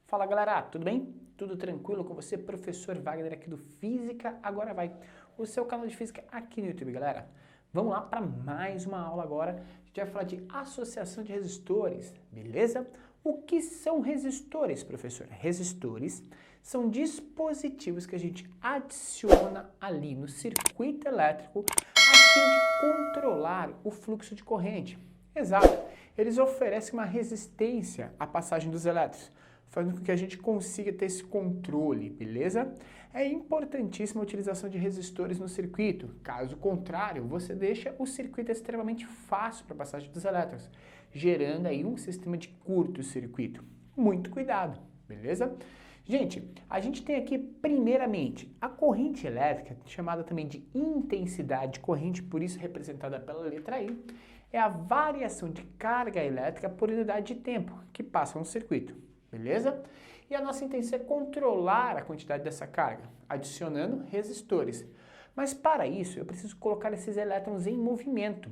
Fala galera, tudo bem? Tudo tranquilo com você? Professor Wagner aqui do Física Agora Vai, o seu canal de Física aqui no YouTube, galera. Vamos lá para mais uma aula agora. A gente vai falar de associação de resistores, beleza? O que são resistores, professor? Resistores são dispositivos que a gente adiciona ali no circuito elétrico a fim de controlar o fluxo de corrente. Exato, eles oferecem uma resistência à passagem dos elétrons, fazendo com que a gente consiga ter esse controle, beleza? É importantíssima a utilização de resistores no circuito, caso contrário, você deixa o circuito extremamente fácil para a passagem dos elétrons, gerando aí um sistema de curto-circuito. Muito cuidado, beleza? Gente, a gente tem aqui, primeiramente, a corrente elétrica, chamada também de intensidade de corrente, por isso representada pela letra I, é a variação de carga elétrica por unidade de tempo que passa no circuito. Beleza? E a nossa intenção é controlar a quantidade dessa carga, adicionando resistores. Mas para isso, eu preciso colocar esses elétrons em movimento.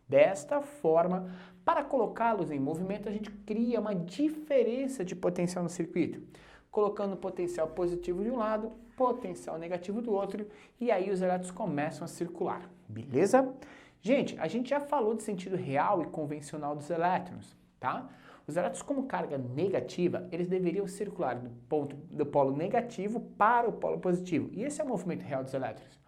Desta forma, para colocá-los em movimento, a gente cria uma diferença de potencial no circuito, colocando potencial positivo de um lado, potencial negativo do outro, e aí os elétrons começam a circular. Beleza? Gente, a gente já falou do sentido real e convencional dos elétrons, tá? Os elétrons como carga negativa, eles deveriam circular do polo negativo para o polo positivo. E esse é o movimento real dos elétrons.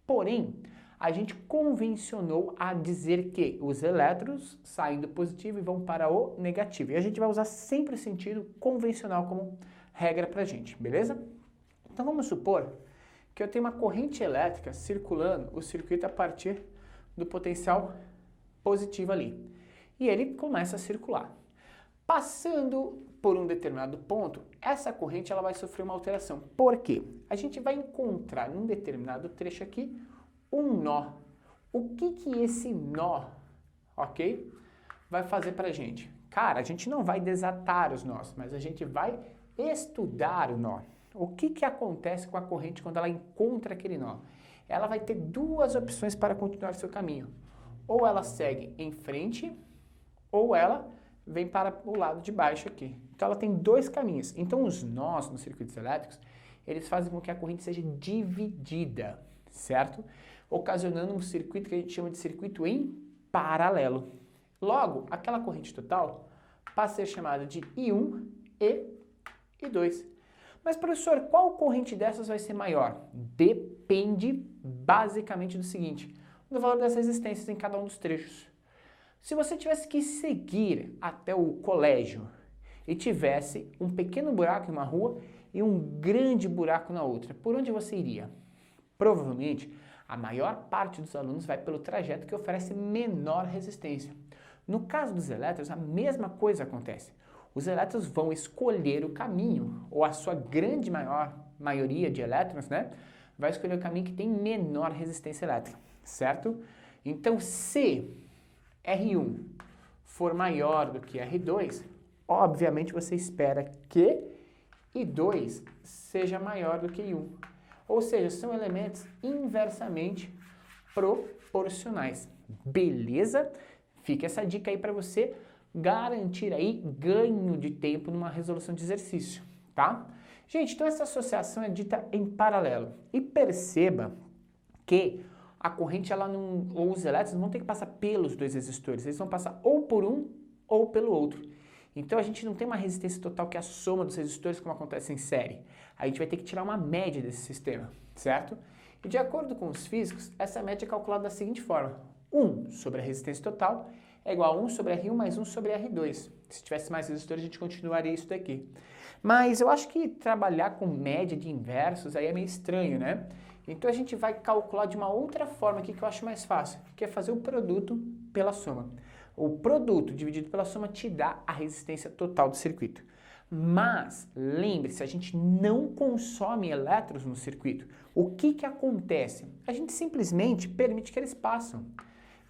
Porém, a gente convencionou a dizer que os elétrons saem do positivo e vão para o negativo. E a gente vai usar sempre o sentido convencional como regra pra gente, beleza? Então vamos supor que eu tenho uma corrente elétrica circulando o circuito a partir do potencial positivo ali. E ele começa a circular. Passando por um determinado ponto, essa corrente ela vai sofrer uma alteração. Por quê? A gente vai encontrar num determinado trecho aqui um nó. O que esse nó, ok, vai fazer pra gente? Cara, a gente não vai desatar os nós, mas a gente vai estudar o nó. O que acontece com a corrente quando ela encontra aquele nó? Ela vai ter duas opções para continuar seu caminho. Ou ela segue em frente, ou ela vem para o lado de baixo aqui. Então ela tem dois caminhos. Então os nós nos circuitos elétricos, eles fazem com que a corrente seja dividida, certo? Ocasionando um circuito que a gente chama de circuito em paralelo. Logo, aquela corrente total passa a ser chamada de I1 e I2. Mas professor, qual corrente dessas vai ser maior? Depende basicamente do seguinte, do valor das resistências em cada um dos trechos. Se você tivesse que seguir até o colégio e tivesse um pequeno buraco em uma rua e um grande buraco na outra, por onde você iria? Provavelmente, a maior parte dos alunos vai pelo trajeto que oferece menor resistência. No caso dos elétrons, a mesma coisa acontece. Os elétrons vão escolher o caminho, ou a sua grande maioria de elétrons, né, vai escolher o caminho que tem menor resistência elétrica, certo? Então, se R1 for maior do que R2, obviamente você espera que I2 seja maior do que I1. Ou seja, são elementos inversamente proporcionais. Beleza? Fica essa dica aí para você garantir aí ganho de tempo numa resolução de exercício, tá? Gente, então essa associação é dita em paralelo. E perceba que a corrente, ou os elétrons vão ter que passar pelos dois resistores. Eles vão passar ou por um ou pelo outro. Então a gente não tem uma resistência total que é a soma dos resistores como acontece em série. A gente vai ter que tirar uma média desse sistema, certo? E de acordo com os físicos, essa média é calculada da seguinte forma. 1 sobre a resistência total é igual a 1 sobre R1 mais 1 sobre R2. Se tivesse mais resistores, a gente continuaria isso daqui. Mas eu acho que trabalhar com média de inversos aí é meio estranho, né? Então a gente vai calcular de uma outra forma aqui que eu acho mais fácil, que é fazer o produto pela soma. O produto dividido pela soma te dá a resistência total do circuito. Mas, lembre-se, a gente não consome elétrons no circuito. O que acontece? A gente simplesmente permite que eles passem.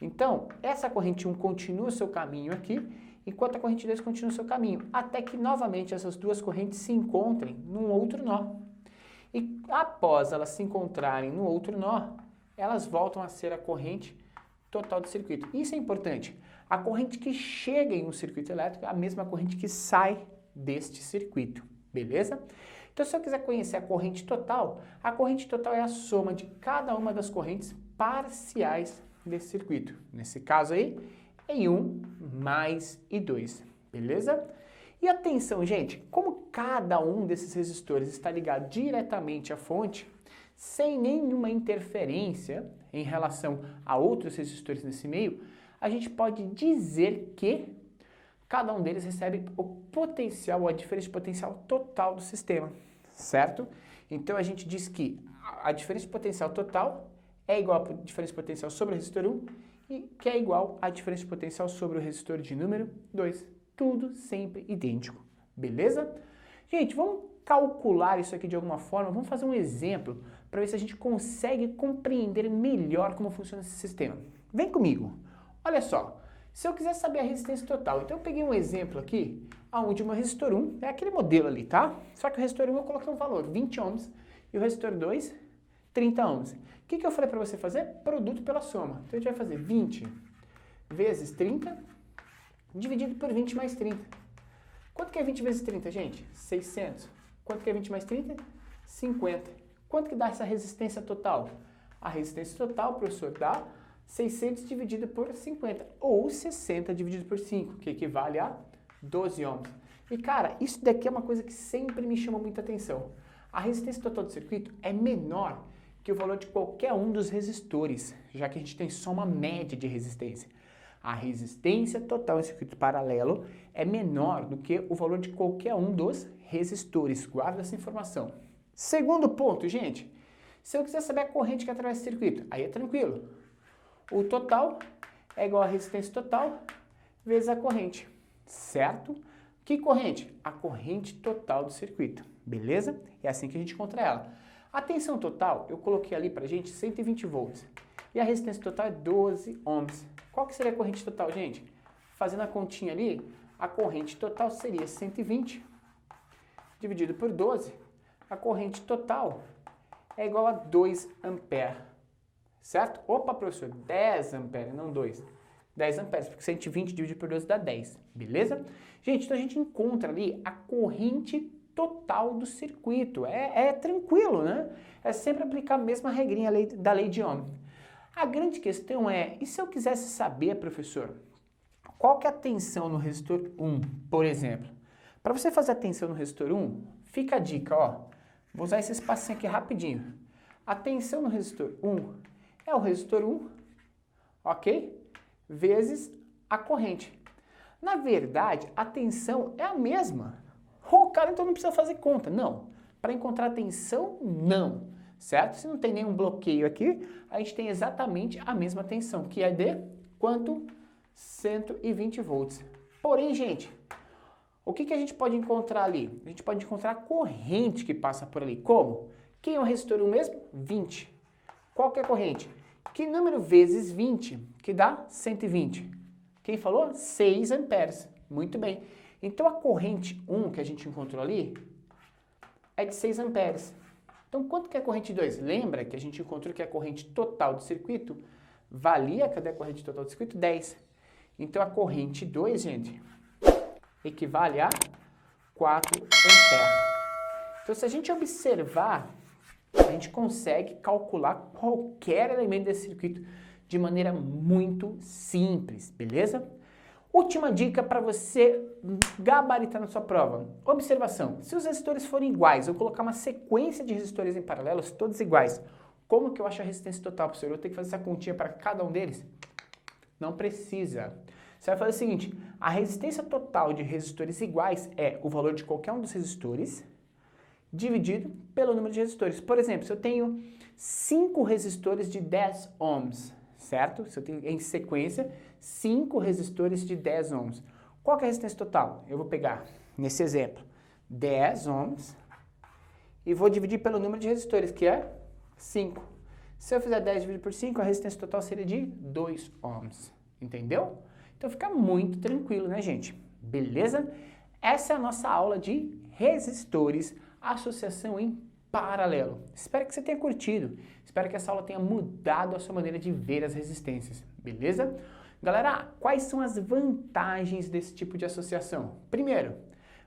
Então, essa corrente 1 continua o seu caminho aqui, enquanto a corrente 2 continua o seu caminho, até que novamente essas duas correntes se encontrem num outro nó. E após elas se encontrarem no outro nó, elas voltam a ser a corrente total do circuito. Isso é importante. A corrente que chega em um circuito elétrico é a mesma corrente que sai deste circuito. beleza? Então, se eu quiser conhecer a corrente total é a soma de cada uma das correntes parciais desse circuito. Nesse caso aí, I1 mais I2, beleza? E atenção, gente, como cada um desses resistores está ligado diretamente à fonte, sem nenhuma interferência em relação a outros resistores nesse meio, a gente pode dizer que cada um deles recebe o potencial, ou a diferença de potencial total do sistema, certo? Então a gente diz que a diferença de potencial total é igual à diferença de potencial sobre o resistor 1 e que é igual à diferença de potencial sobre o resistor de número 2. Tudo sempre idêntico, beleza? Gente, vamos calcular isso aqui de alguma forma, vamos fazer um exemplo para ver se a gente consegue compreender melhor como funciona esse sistema. Vem comigo, olha só, se eu quiser saber a resistência total, então eu peguei um exemplo aqui, onde o meu resistor 1 é aquele modelo ali, tá? Só que o resistor 1 eu coloquei um valor, 20 ohms, e o resistor 2, 30 ohms. O que eu falei para você fazer? Produto pela soma. Então a gente vai fazer 20 vezes 30, dividido por 20 mais 30. Quanto que é 20 vezes 30, gente? 600. Quanto que é 20 mais 30? 50. Quanto que dá essa resistência total? A resistência total, professor, dá 600 dividido por 50, ou 60 dividido por 5, que equivale a 12 ohms. E cara, isso daqui é uma coisa que sempre me chamou muita atenção. A resistência total do circuito é menor que o valor de qualquer um dos resistores, já que a gente tem só uma média de resistência. A resistência total em circuito paralelo é menor do que o valor de qualquer um dos resistores. Guarda essa informação. Segundo ponto, gente, se eu quiser saber a corrente que atravessa o circuito, aí é tranquilo. O total é igual a resistência total vezes a corrente, certo? Que corrente? A corrente total do circuito, beleza? É assim que a gente encontra ela. A tensão total, eu coloquei ali pra gente 120 volts. E a resistência total é 12 ohms. Qual que seria a corrente total, gente? Fazendo a continha ali, a corrente total seria 120 dividido por 12. A corrente total é igual a 2 amperes, certo? Opa, professor, 10 amperes, não 2. 10 amperes, porque 120 dividido por 12 dá 10, beleza? Gente, então a gente encontra ali a corrente total do circuito. É tranquilo, né? É sempre aplicar a mesma regrinha da lei de Ohm. A grande questão é, e se eu quisesse saber, professor, qual que é a tensão no resistor 1, por exemplo? Para você fazer a tensão no resistor 1, fica a dica, ó. Vou usar esse espacinho aqui rapidinho. A tensão no resistor 1 é o resistor 1, ok? Vezes a corrente. Na verdade, a tensão é a mesma. Cara, então não precisa fazer conta. Não. Para encontrar a tensão, não. Certo? Se não tem nenhum bloqueio aqui, a gente tem exatamente a mesma tensão, que é de quanto? 120 volts. Porém, gente, o que a gente pode encontrar ali? A gente pode encontrar a corrente que passa por ali. Como? Quem é o resistor 1 mesmo? 20. Qual que é a corrente? Que número vezes 20, que dá 120? Quem falou? 6 amperes. Muito bem. Então, a corrente 1 que a gente encontrou ali é de 6 amperes. Então, quanto que é a corrente 2? Lembra que a gente encontrou que a corrente total do circuito valia, cadê a corrente total do circuito? 10. Então, a corrente 2, gente, equivale a 4 amperes. Então, se a gente observar, a gente consegue calcular qualquer elemento desse circuito de maneira muito simples, beleza? Última dica para você gabaritar na sua prova. Observação, se os resistores forem iguais, eu colocar uma sequência de resistores em paralelos, todos iguais, como que eu acho a resistência total, professor? Eu vou ter que fazer essa continha para cada um deles? Não precisa. Você vai fazer o seguinte, a resistência total de resistores iguais é o valor de qualquer um dos resistores dividido pelo número de resistores. Por exemplo, se eu tenho 5 resistores de 10 ohms, certo? Se eu tenho em sequência 5 resistores de 10 ohms. Qual que é a resistência total? Eu vou pegar, nesse exemplo, 10 ohms e vou dividir pelo número de resistores, que é 5. Se eu fizer 10 dividido por 5, a resistência total seria de 2 ohms. Entendeu? Então fica muito tranquilo, né, gente? Beleza? Essa é a nossa aula de resistores, associação em paralelo. Espero que você tenha curtido. Espero que essa aula tenha mudado a sua maneira de ver as resistências. Beleza? Galera, quais são as vantagens desse tipo de associação? Primeiro,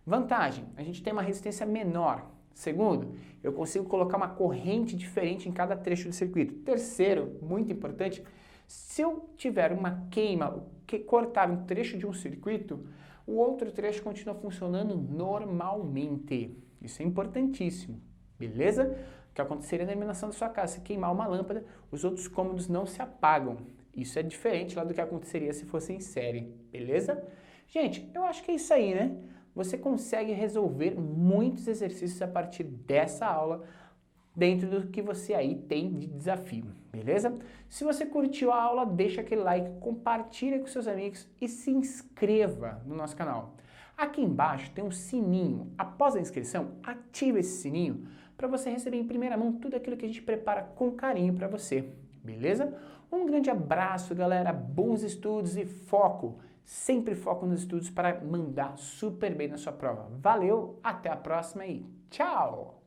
Vantagem, a gente tem uma resistência menor. Segundo, eu consigo colocar uma corrente diferente em cada trecho do circuito. Terceiro, muito importante, se eu tiver uma queima que cortar um trecho de um circuito, o outro trecho continua funcionando normalmente. Isso é importantíssimo, beleza? O que aconteceria na iluminação da sua casa, se queimar uma lâmpada, os outros cômodos não se apagam. Isso é diferente lá do que aconteceria se fosse em série, beleza? Gente, eu acho que é isso aí, né? Você consegue resolver muitos exercícios a partir dessa aula dentro do que você aí tem de desafio, beleza? Se você curtiu a aula, deixa aquele like, compartilha com seus amigos e se inscreva no nosso canal. Aqui embaixo tem um sininho. Após a inscrição, ative esse sininho para você receber em primeira mão tudo aquilo que a gente prepara com carinho para você, beleza? Um grande abraço, galera, bons estudos e foco! Sempre foco nos estudos para mandar super bem na sua prova. Valeu, até a próxima e tchau!